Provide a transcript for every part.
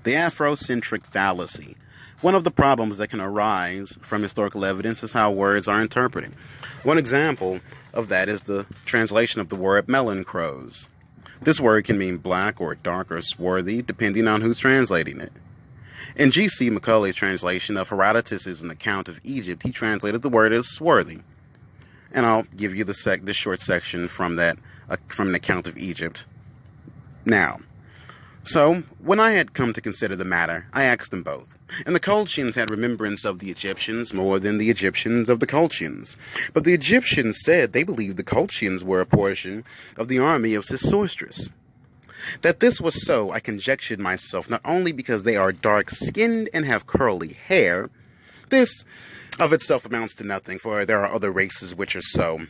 The Afrocentric Fallacy. One of the problems that can arise from historical evidence is how words are interpreted. One example of that is the translation of the word melanchroes. This word can mean black or dark or swarthy, depending on who's translating it. In G.C. Macaulay's translation of Herodotus' An Account of Egypt, he translated the word as swarthy. And I'll give you the short section from that, from an account of Egypt now. So, when I had come to consider the matter, I asked them both. And the Colchians had remembrance of the Egyptians more than the Egyptians of the Colchians. But the Egyptians said they believed the Colchians were a portion of the army of Sesostris. That this was so, I conjectured myself, not only because they are dark-skinned and have curly hair. This of itself amounts to nothing, for there are other races which are so.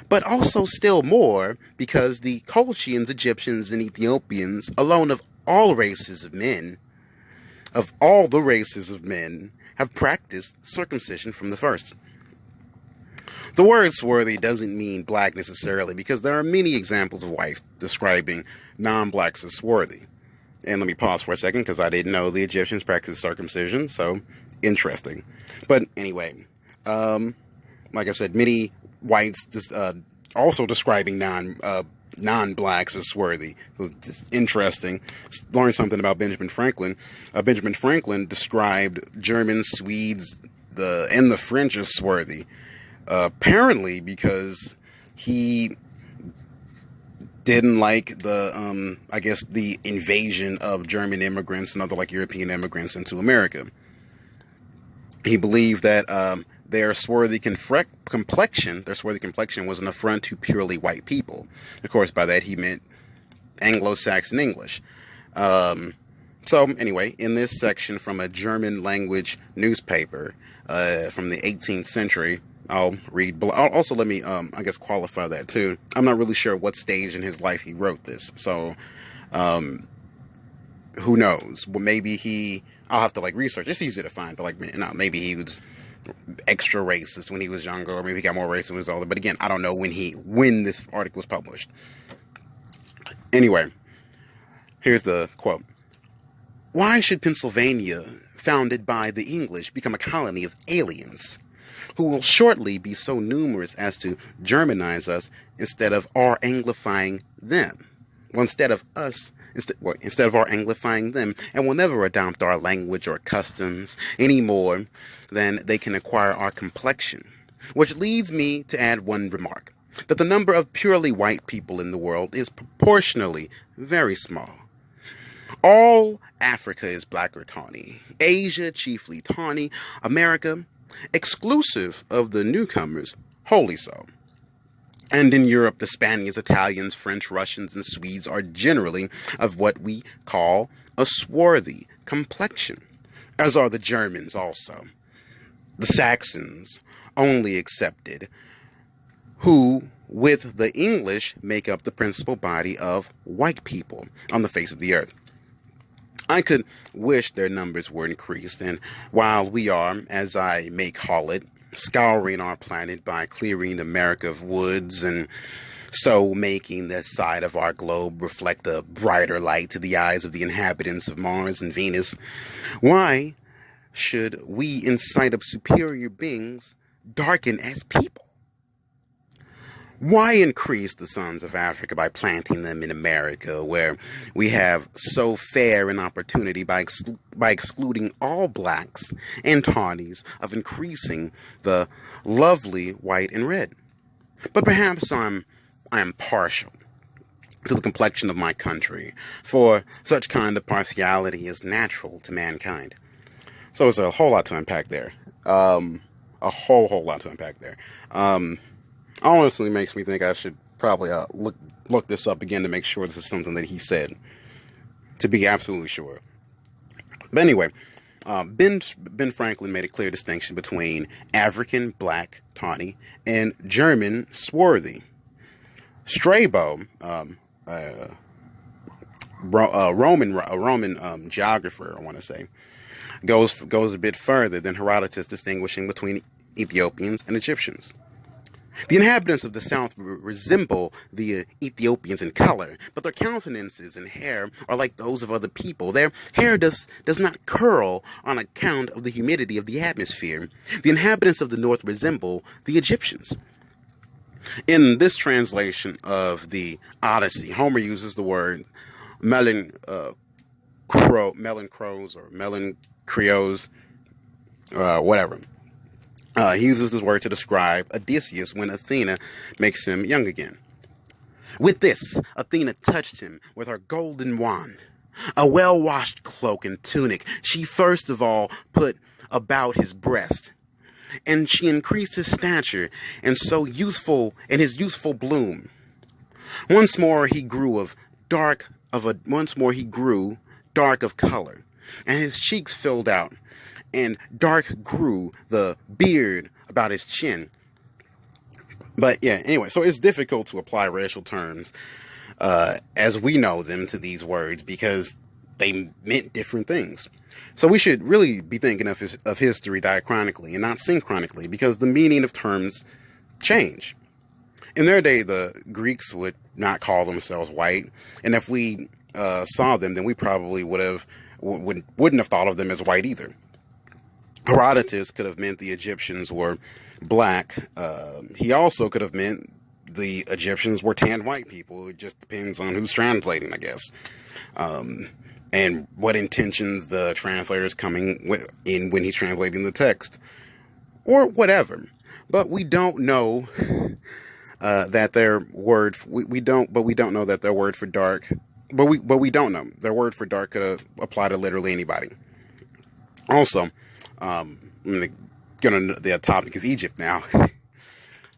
But also still more because the Colchians, Egyptians, and Ethiopians, alone of all races of men, have practiced circumcision from the first. The word swarthy doesn't mean black necessarily, because there are many examples of white describing non-blacks as swarthy. And let me pause for a second, because I didn't know the Egyptians practiced circumcision, so interesting. But anyway, like I said, many whites also describing non-blacks as swarthy. It's interesting. Learned something about Benjamin Franklin. Benjamin Franklin described Germans, Swedes, and the French as swarthy. Apparently because he didn't like the invasion of German immigrants and other European immigrants into America. He believed that their swarthy complexion was an affront to purely white people. Of course, by that he meant Anglo-Saxon English. So anyway, in this section from a German language newspaper from the 18th century, I'll read below. Also, let me, qualify that too. I'm not really sure what stage in his life he wrote this. So, who knows? Well, maybe I'll have to research. It's easy to find, but maybe he was extra racist when he was younger, or maybe he got more racist when he was older. But again, I don't know when this article was published. Anyway, here's the quote. Why should Pennsylvania, founded by the English, become a colony of aliens who will shortly be so numerous as to Germanize us instead of our Anglifying them? Well, instead of our Anglifying them, and will never adopt our language or customs any more than they can acquire our complexion. Which leads me to add one remark, that the number of purely white people in the world is proportionally very small. All Africa is black or tawny, Asia chiefly tawny, America, exclusive of the newcomers, wholly so. And in Europe, the Spaniards, Italians, French, Russians, and Swedes are generally of what we call a swarthy complexion, as are the Germans also. The Saxons, only excepted, who, with the English, make up the principal body of white people on the face of the earth. I could wish their numbers were increased, and while we are, as I may call it, scouring our planet by clearing America of woods and so making this side of our globe reflect a brighter light to the eyes of the inhabitants of Mars and Venus, why should we, in sight of superior beings, darken as people? Why increase the sons of Africa by planting them in America, where we have so fair an opportunity by excluding all blacks and tawnies of increasing the lovely white and red? But perhaps I am partial to the complexion of my country, for such kind of partiality is natural to mankind. So it's a whole lot to unpack there. A whole lot to unpack there. Honestly makes me think I should probably look this up again to make sure this is something that he said, to be absolutely sure. But anyway, Ben Franklin made a clear distinction between African, black, tawny, and German, swarthy. Strabo, a Roman geographer, I want to say, goes a bit further than Herodotus, distinguishing between Ethiopians and Egyptians. The inhabitants of the south resemble the Ethiopians in color, but their countenances and hair are like those of other people. Their hair does not curl on account of the humidity of the atmosphere. The inhabitants of the north resemble the Egyptians. In this translation of the Odyssey, Homer uses the word melanchroes or melanchroes, whatever. He uses this word to describe Odysseus when Athena makes him young again. With this, Athena touched him with her golden wand. A well-washed cloak and tunic she first of all put about his breast, and she increased his stature and his youthful bloom. Once more he grew dark of color, and his cheeks filled out, and dark grew the beard about his chin. But yeah, anyway, so it's difficult to apply racial terms as we know them to these words because they meant different things. So we should really be thinking of history diachronically and not synchronically, because the meaning of terms change. In their day, the Greeks would not call themselves white, and if we saw them, then we probably wouldn't have thought of them as white either. Herodotus could have meant the Egyptians were black. He also could have meant the Egyptians were tan white people. It just depends on who's translating, I guess. And what intentions the translator is coming in when he's translating the text, or whatever. But we don't know that their word. We don't know that their word for dark. But we don't know their word for dark could apply to literally anybody. Also, I'm going to get on the topic of Egypt now.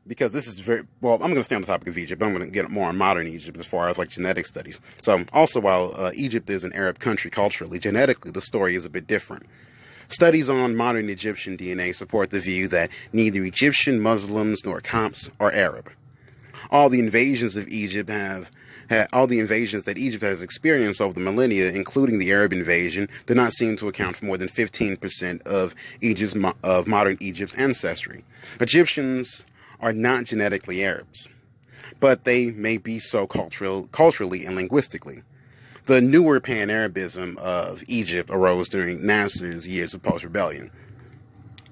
Because this is I'm going to stay on the topic of Egypt, but I'm going to get more on modern Egypt as far as like genetic studies. So also, while Egypt is an Arab country culturally, genetically, the story is a bit different. Studies on modern Egyptian DNA support the view that neither Egyptian Muslims nor Copts are Arab. All the invasions that Egypt has experienced over the millennia, including the Arab invasion, do not seem to account for more than 15% of modern Egypt's ancestry. Egyptians are not genetically Arabs, but they may be so culturally and linguistically. The newer Pan-Arabism of Egypt arose during Nasser's years of post-rebellion,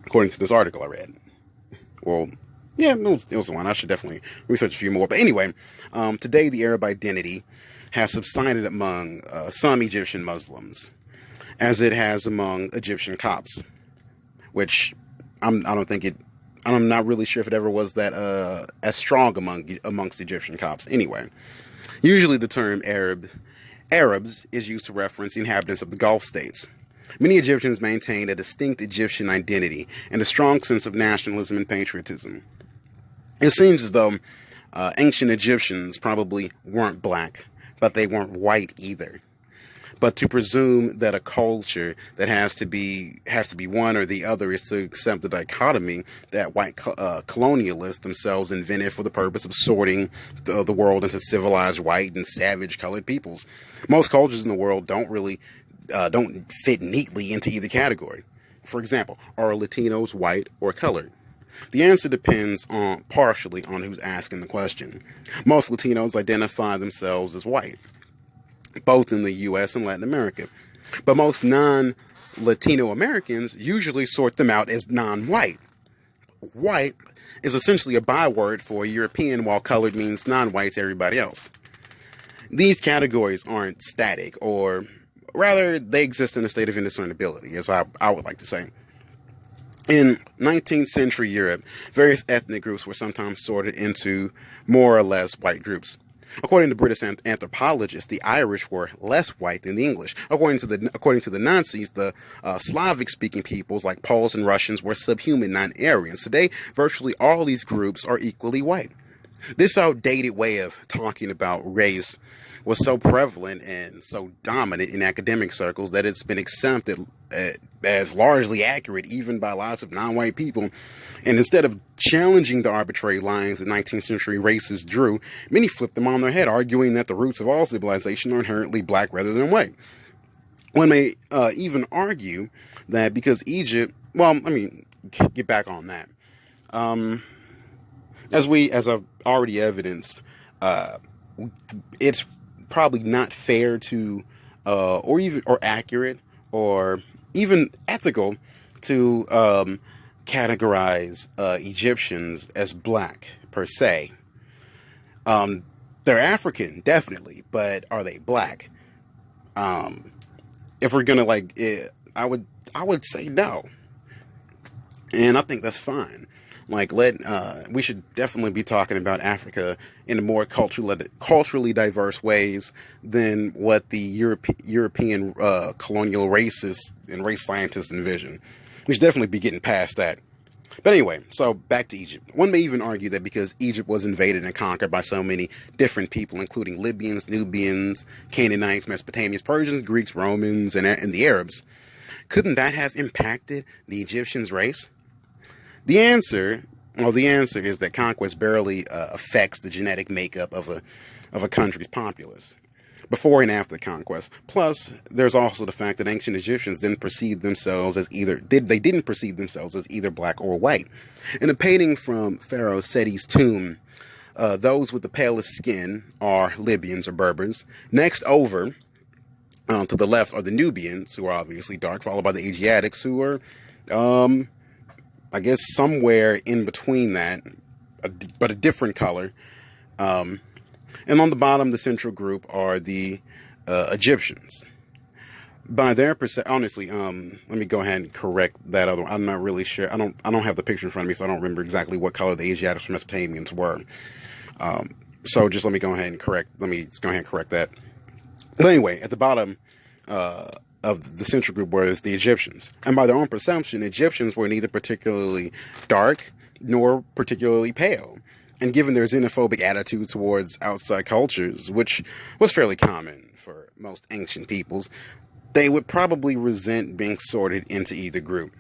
according to this article I read. Well, yeah, it was one. I should definitely research a few more. But anyway, today the Arab identity has subsided among some Egyptian Muslims, as it has among Egyptian Copts, which I'm not really sure if it ever was that as strong amongst Egyptian Copts. Anyway, usually the term Arabs is used to reference the inhabitants of the Gulf states. Many Egyptians maintain a distinct Egyptian identity and a strong sense of nationalism and patriotism. It seems as though ancient Egyptians probably weren't black, but they weren't white either. But to presume that a culture that has to be one or the other is to accept the dichotomy that white colonialists themselves invented for the purpose of sorting the world into civilized white and savage colored peoples. Most cultures in the world don't fit neatly into either category. For example, are Latinos white or colored? The answer depends partially on who's asking the question. Most Latinos identify themselves as white, both in the U.S. and Latin America. But most non-Latino Americans usually sort them out as non-white. White is essentially a byword for European, while colored means non-white to everybody else. These categories aren't static, or rather, they exist in a state of indiscernibility, as I would like to say. In 19th century Europe, various ethnic groups were sometimes sorted into more or less white groups. According to British anthropologists, the Irish were less white than the English. According to the Nazis, the Slavic-speaking peoples like Poles and Russians were subhuman, non-Aryans. Today, virtually all these groups are equally white. This outdated way of talking about race was so prevalent and so dominant in academic circles that it's been accepted as largely accurate even by lots of non-white people. And instead of challenging the arbitrary lines that 19th century racists drew, many flipped them on their head, arguing that the roots of all civilization are inherently black rather than white. One may even argue that because Egypt, well, let me get back on that. As I've already evidenced, uh, it's probably not fair to, or accurate, or even ethical to categorize Egyptians as black per se. They're African, definitely, but are they black? If we're gonna I would say no, and I think that's fine. We should definitely be talking about Africa in a more culturally diverse ways than what the European colonial racists and race scientists envision. We should definitely be getting past that. But anyway, so back to Egypt. One may even argue that because Egypt was invaded and conquered by so many different people, including Libyans, Nubians, Canaanites, Mesopotamians, Persians, Greeks, Romans, and the Arabs, couldn't that have impacted the Egyptians' race? The answer is that conquest barely affects the genetic makeup of a country's populace before and after the conquest. Plus, there's also the fact that ancient Egyptians didn't perceive themselves as either black or white. In a painting from Pharaoh Seti's tomb, those with the palest skin are Libyans or Berbers. Next over to the left are the Nubians, who are obviously dark, followed by the Asiatics, who are I guess somewhere in between that, but a different color. And on the bottom, the central group are the Egyptians. By their honestly, let me go ahead and correct that other one. I'm not really sure. I don't have the picture in front of me, so I don't remember exactly what color the Asiatics or Mesopotamians were. So just let me go ahead and correct that. But anyway, at the bottom of the central group were the Egyptians. And by their own perception, Egyptians were neither particularly dark nor particularly pale. And given their xenophobic attitude towards outside cultures, which was fairly common for most ancient peoples, they would probably resent being sorted into either group.